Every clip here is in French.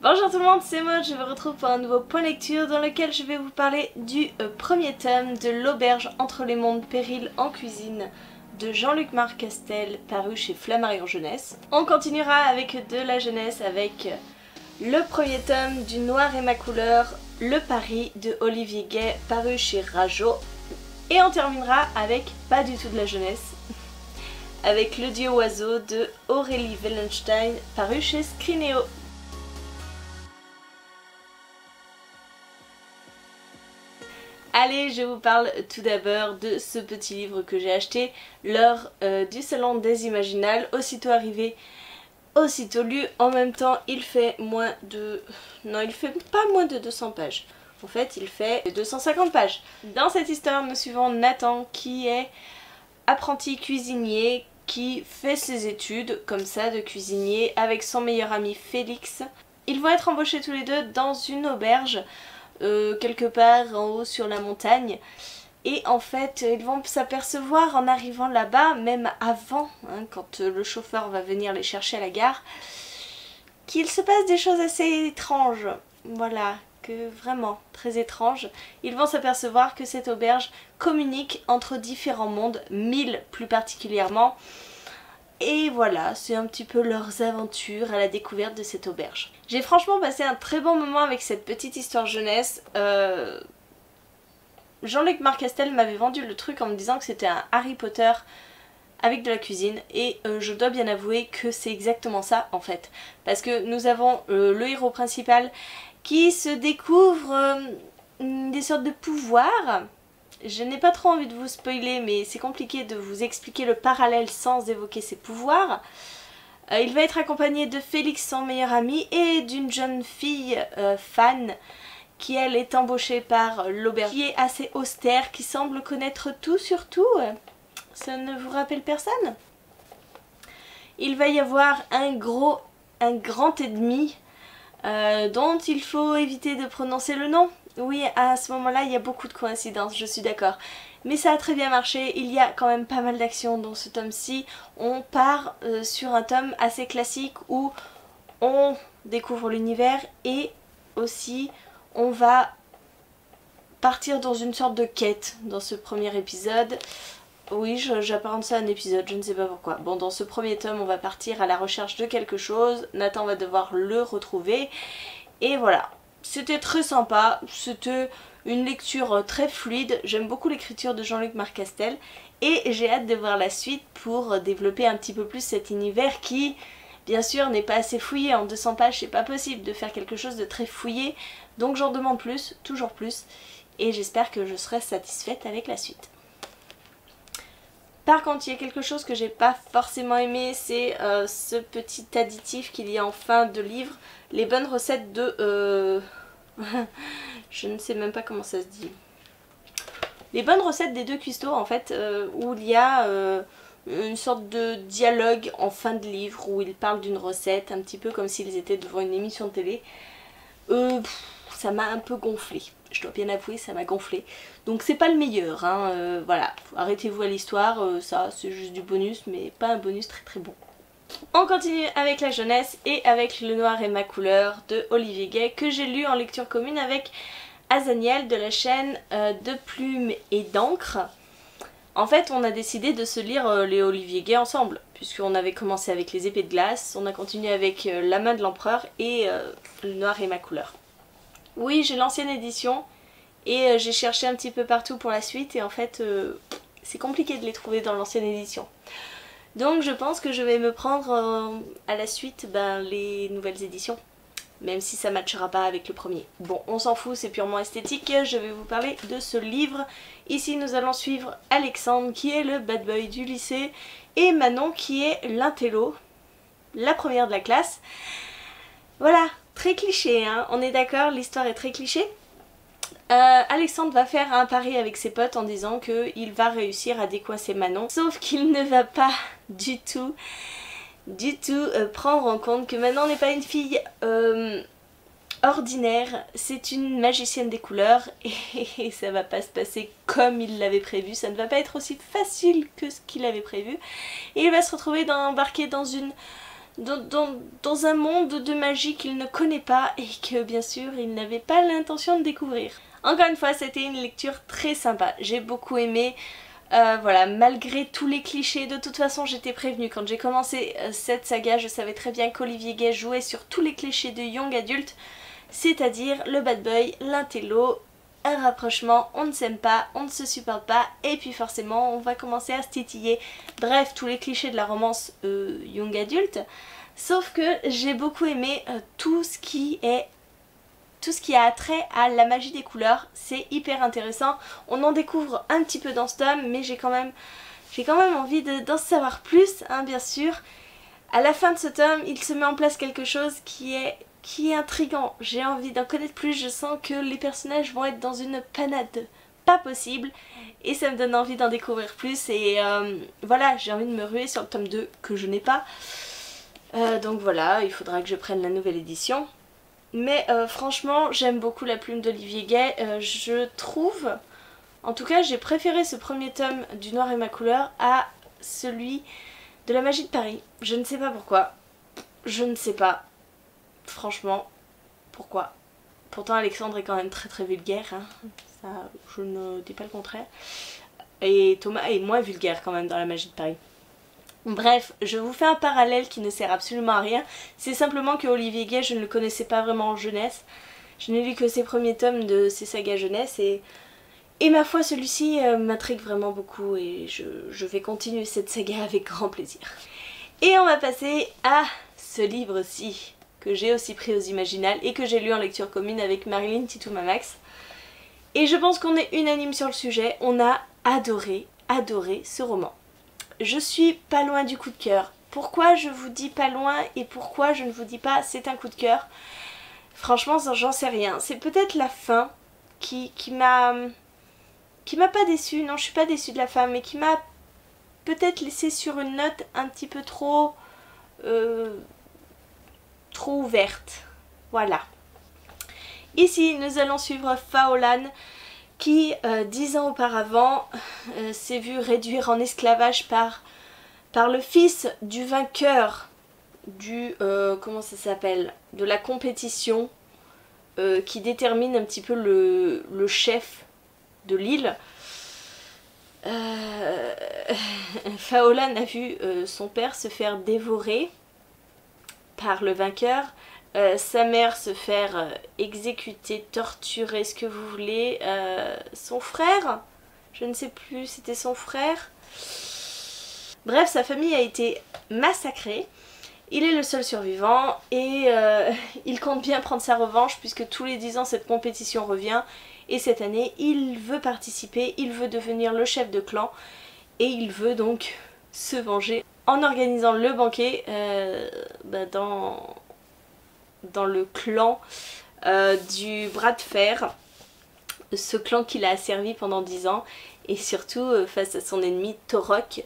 Bonjour tout le monde, c'est Maud, je vous retrouve pour un nouveau point lecture dans lequel je vais vous parler du premier tome de L'Auberge entre les mondes, péril en cuisine de Jean-Luc Marcastel, paru chez Flammarion Jeunesse. On continuera avec de la jeunesse avec le premier tome du Noir et ma couleur, Le Pari de Olivier Gay, paru chez Rajo. Et on terminera avec pas du tout de la jeunesse, avec Le Dieu Oiseau de Aurélie Wellenstein, paru chez Scrinéo. Allez, je vous parle tout d'abord de ce petit livre que j'ai acheté lors du salon des Imaginales. Aussitôt arrivé, aussitôt lu. En même temps, il fait moins de... Non, il fait pas moins de 200 pages. En fait, il fait 250 pages. Dans cette histoire, nous suivons Nathan qui est apprenti cuisinier, qui fait ses études comme ça de cuisinier avec son meilleur ami Félix. Ils vont être embauchés tous les deux dans une auberge quelque part en haut sur la montagne, et en fait ils vont s'apercevoir en arrivant là-bas, même avant, quand le chauffeur va venir les chercher à la gare, qu'il se passe des choses assez étranges. Voilà, que vraiment très étranges. Ils vont s'apercevoir que cette auberge communique entre différents mondes, 1000 plus particulièrement. Et voilà, c'est un petit peu leurs aventures à la découverte de cette auberge. J'ai franchement passé un très bon moment avec cette petite histoire jeunesse. Jean-Luc Marcastel m'avait vendu le truc en me disant que c'était un Harry Potter avec de la cuisine. Et je dois bien avouer que c'est exactement ça en fait. Parce que nous avons le héros principal qui se découvre des sortes de pouvoirs. Je n'ai pas trop envie de vous spoiler, mais c'est compliqué de vous expliquer le parallèle sans évoquer ses pouvoirs. Il va être accompagné de Félix, son meilleur ami, et d'une jeune fille fan qui elle est embauchée par l'auberge, qui est assez austère, qui semble connaître tout sur tout. Ça ne vous rappelle personne? Il va y avoir un grand ennemi dont il faut éviter de prononcer le nom. Oui, à ce moment-là, il y a beaucoup de coïncidences, je suis d'accord. Mais ça a très bien marché, il y a quand même pas mal d'action dans ce tome-ci. On part sur un tome assez classique où on découvre l'univers et aussi on va partir dans une sorte de quête dans ce premier épisode. Oui, j'apparente ça à un épisode, je ne sais pas pourquoi. Bon, dans ce premier tome, on va partir à la recherche de quelque chose. Nathan va devoir le retrouver. Et voilà. C'était très sympa, c'était une lecture très fluide, j'aime beaucoup l'écriture de Jean-Luc Marcastel et j'ai hâte de voir la suite pour développer un petit peu plus cet univers qui, bien sûr, n'est pas assez fouillé. En 200 pages, c'est pas possible de faire quelque chose de très fouillé, donc j'en demande plus, toujours plus, et j'espère que je serai satisfaite avec la suite. Par contre, il y a quelque chose que j'ai pas forcément aimé, c'est ce petit additif qu'il y a en fin de livre, les bonnes recettes de... je ne sais même pas comment ça se dit. Les bonnes recettes des deux cuistots en fait, où il y a une sorte de dialogue en fin de livre, où ils parlent d'une recette, un petit peu comme s'ils étaient devant une émission de télé. Ça m'a un peu gonflé. Je dois bien avouer, ça m'a gonflé. Donc c'est pas le meilleur, hein. Voilà, arrêtez-vous à l'histoire, ça c'est juste du bonus, mais pas un bonus très très bon. On continue avec la jeunesse et avec Le Noir et ma couleur de Olivier Gay, que j'ai lu en lecture commune avec Azaniel de la chaîne de Plumes et d'encre. En fait, on a décidé de se lire les Olivier Gay ensemble, puisqu'on avait commencé avec Les Épées de glace, on a continué avec La main de l'empereur et Le Noir et ma couleur. Oui, j'ai l'ancienne édition et j'ai cherché un petit peu partout pour la suite et en fait c'est compliqué de les trouver dans l'ancienne édition. Donc je pense que je vais me prendre à la suite les nouvelles éditions, même si ça ne matchera pas avec le premier. Bon, on s'en fout, c'est purement esthétique, je vais vous parler de ce livre. Ici nous allons suivre Alexandre qui est le bad boy du lycée et Manon qui est l'intello, la première de la classe. Voilà, très cliché, hein, on est d'accord, l'histoire est très cliché. Alexandre va faire un pari avec ses potes en disant qu'il va réussir à décoincer Manon, sauf qu'il ne va pas du tout prendre en compte que Manon n'est pas une fille ordinaire, c'est une magicienne des couleurs et ça va pas se passer comme il l'avait prévu, ça ne va pas être aussi facile que ce qu'il avait prévu et il va se retrouver embarqué dans une dans un monde de magie qu'il ne connaît pas et que bien sûr il n'avait pas l'intention de découvrir. Encore une fois, c'était une lecture très sympa, j'ai beaucoup aimé. Voilà, malgré tous les clichés, de toute façon j'étais prévenue. Quand j'ai commencé cette saga, je savais très bien qu'Olivier Gay jouait sur tous les clichés de young adulte, c'est-à-dire le bad boy, l'intello, un rapprochement, on ne s'aime pas, on ne se supporte pas, et puis forcément on va commencer à se titiller. Bref, tous les clichés de la romance young adulte. Sauf que j'ai beaucoup aimé tout ce qui a attrait à la magie des couleurs, c'est hyper intéressant. On en découvre un petit peu dans ce tome, mais j'ai quand même envie d'en savoir plus, hein, bien sûr. À la fin de ce tome, il se met en place quelque chose qui est intriguant. J'ai envie d'en connaître plus, je sens que les personnages vont être dans une panade pas possible, et ça me donne envie d'en découvrir plus, et voilà, j'ai envie de me ruer sur le tome 2 que je n'ai pas. Donc voilà, il faudra que je prenne la nouvelle édition. Mais franchement, j'aime beaucoup la plume d'Olivier Gay. Je trouve, en tout cas, j'ai préféré ce premier tome du Noir et ma couleur à celui de la magie de Paris. Je ne sais pas pourquoi. Je ne sais pas. Franchement, pourquoi? Pourtant, Alexandre est quand même très très vulgaire. Hein. Ça, je ne dis pas le contraire. Et Thomas est moins vulgaire quand même dans la magie de Paris. Bref, je vous fais un parallèle qui ne sert absolument à rien. C'est simplement que Olivier Gay, je ne le connaissais pas vraiment en jeunesse. Je n'ai lu que ses premiers tomes de ses sagas jeunesse et ma foi, celui-ci m'intrigue vraiment beaucoup et je vais continuer cette saga avec grand plaisir. Et on va passer à ce livre-ci que j'ai aussi pris aux Imaginales et que j'ai lu en lecture commune avec Marilyn Titoumamax. Et je pense qu'on est unanime sur le sujet, on a adoré ce roman. Je suis pas loin du coup de cœur. Pourquoi je vous dis pas loin et pourquoi je ne vous dis pas c'est un coup de cœur? Franchement, j'en sais rien. C'est peut-être la fin qui m'a pas déçue. Non, je suis pas déçue de la fin, mais qui m'a peut-être laissé sur une note un petit peu trop ouverte. Voilà. Ici, nous allons suivre Faolan, qui 10 ans auparavant s'est vu réduire en esclavage par le fils du vainqueur du comment ça s'appelle, de la compétition qui détermine un petit peu le chef de l'île. Faolan a vu son père se faire dévorer par le vainqueur. Sa mère se faire exécuter, torturer, ce que vous voulez. Son frère, je ne sais plus, c'était son frère. Bref, sa famille a été massacrée. Il est le seul survivant et il compte bien prendre sa revanche puisque tous les 10 ans cette compétition revient. Et cette année, il veut participer, il veut devenir le chef de clan et il veut donc se venger en organisant le banquet dans le clan du bras de fer, ce clan qu'il a asservi pendant 10 ans, et surtout face à son ennemi Torok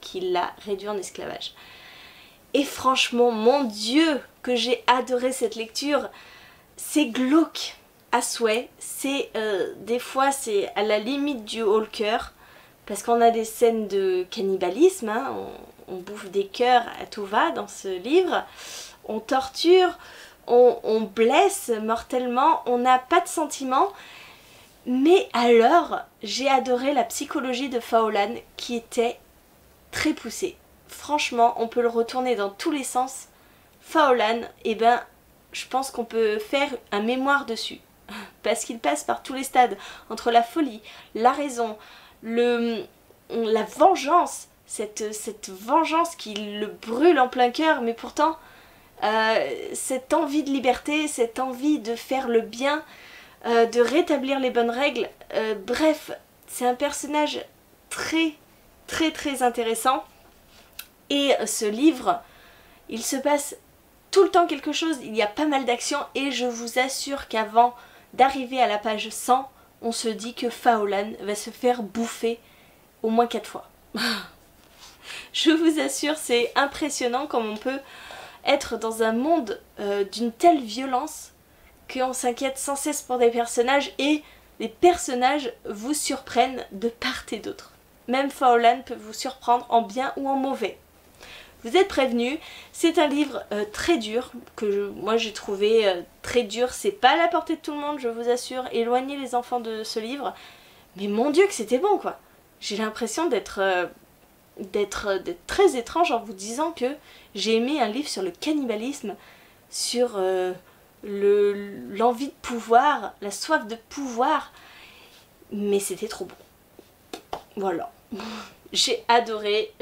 qui l'a réduit en esclavage. Et franchement, mon Dieu, que j'ai adoré cette lecture. C'est glauque à souhait, c'est des fois c'est à la limite du haut le cœur, parce qu'on a des scènes de cannibalisme, hein, on bouffe des cœurs à tout va dans ce livre, on torture, on blesse mortellement, on n'a pas de sentiments. Mais alors, j'ai adoré la psychologie de Faolan qui était très poussée. Franchement, on peut le retourner dans tous les sens. Faolan, eh ben, je pense qu'on peut faire un mémoire dessus. Parce qu'il passe par tous les stades, entre la folie, la raison, la vengeance, cette vengeance qui le brûle en plein cœur, mais pourtant, cette envie de liberté, cette envie de faire le bien, de rétablir les bonnes règles. Bref, c'est un personnage très intéressant. Et ce livre, il se passe tout le temps quelque chose, il y a pas mal d'actions et je vous assure qu'avant d'arriver à la page 100, on se dit que Faolan va se faire bouffer au moins 4 fois. Je vous assure, c'est impressionnant comme on peut être dans un monde d'une telle violence qu'on s'inquiète sans cesse pour des personnages et les personnages vous surprennent de part et d'autre. Même Faolan peut vous surprendre en bien ou en mauvais. vous êtes prévenus. C'est un livre très dur, que moi j'ai trouvé très dur. C'est pas à la portée de tout le monde, je vous assure. Éloignez les enfants de ce livre. Mais mon Dieu que c'était bon quoi. J'ai l'impression d'être très étrange en vous disant que j'ai aimé un livre sur le cannibalisme, sur l'envie de pouvoir, la soif de pouvoir. Mais c'était trop bon. Voilà. J'ai adoré,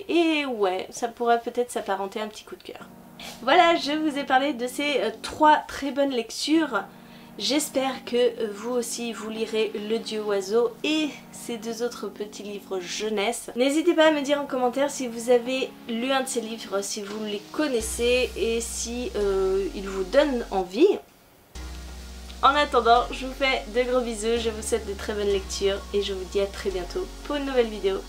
et ouais, ça pourrait peut-être s'apparenter à un petit coup de cœur. Voilà, je vous ai parlé de ces 3 très bonnes lectures. J'espère que vous aussi vous lirez Le Dieu Oiseau et ces 2 autres petits livres jeunesse. N'hésitez pas à me dire en commentaire si vous avez lu un de ces livres, si vous les connaissez et si ils vous donnent envie. En attendant, je vous fais de gros bisous, je vous souhaite de très bonnes lectures et je vous dis à très bientôt pour une nouvelle vidéo.